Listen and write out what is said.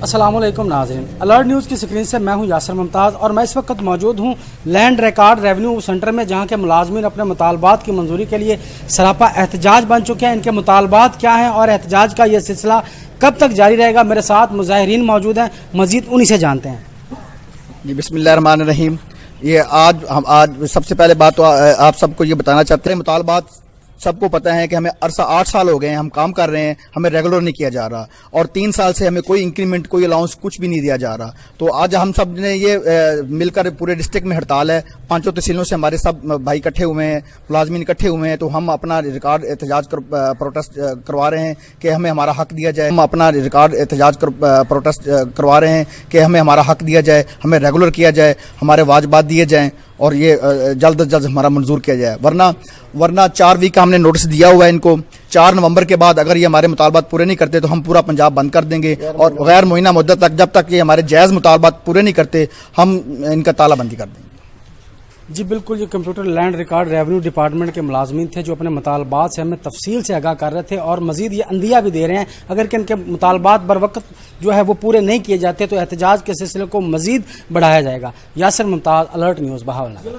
अस्सलाम वालेकुम नाज़रीन, अलर्ट न्यूज़ की स्क्रीन से मैं हूं यासर मुमताज़ और मैं इस वक्त मौजूद हूं लैंड रिकॉर्ड रेवेन्यू सेंटर में, जहां के मुलाजमीन अपने मुतालबात की मंजूरी के लिए सरापा एहतजाज बन चुके हैं। इनके मुतालबात क्या हैं और एहतजाज का ये सिलसिला कब तक जारी रहेगा, मेरे साथ मुजाहिरीन मौजूद हैं, मजीद उन्हीं से जानते हैं। जी बिस्मिल्लाहिर्रहमानिर्रहीम। ये आज सबसे पहले बात तो आप सबको ये बताना चाहते हैं, मुतालबात सबको पता है कि हमें 8 साल हो गए हैं, हम काम कर रहे हैं, हमें रेगुलर नहीं किया जा रहा और 3 साल से हमें कोई इंक्रीमेंट, कोई अलाउंस कुछ भी नहीं दिया जा रहा। तो आज हम सब ने ये मिलकर पूरे डिस्ट्रिक्ट में हड़ताल है, 5 तहसीलों से हमारे सब भाई इकट्ठे हुए हैं, मुलाजमीन इकट्ठे हुए हैं। तो हम अपना रिकॉर्ड एहतजाज प्रोटेस्ट करवा रहे हैं कि हमें हमारा हक दिया जाए। हम अपना रिकॉर्ड एहतजाज प्रोटेस्ट करवा रहे हैं कि हमें हमारा हक दिया जाए, हमें रेगुलर किया जाए, हमारे वाजबात दिए जाएं और ये जल्द से जल्द हमारा मंजूर किया जाए। वरना 4 वीक का हमने नोटिस दिया हुआ है इनको। 4 नवंबर के बाद अगर ये हमारे मुतालबात पूरे नहीं करते तो हम पूरा पंजाब बंद कर देंगे और गैर मुइना मुद्दत तक, जब तक ये हमारे जायज़ मुतालबात पूरे नहीं करते, हम इनका तालाबंदी कर देंगे। जी बिल्कुल, ये computer land record revenue department के मुलाजमीन थे जो अपने मुतालबात से हमें तफसील से आगाह कर रहे थे और मजीद ये अंदिया भी दे रहे हैं अगर कि इनके मुतालबात बर वक्त जो है वो पूरे नहीं किए जाते तो एहतजाज के सिलसिले को मजीद बढ़ाया जाएगा। Yasir Mumtaz, alert news, Bahawalnagar.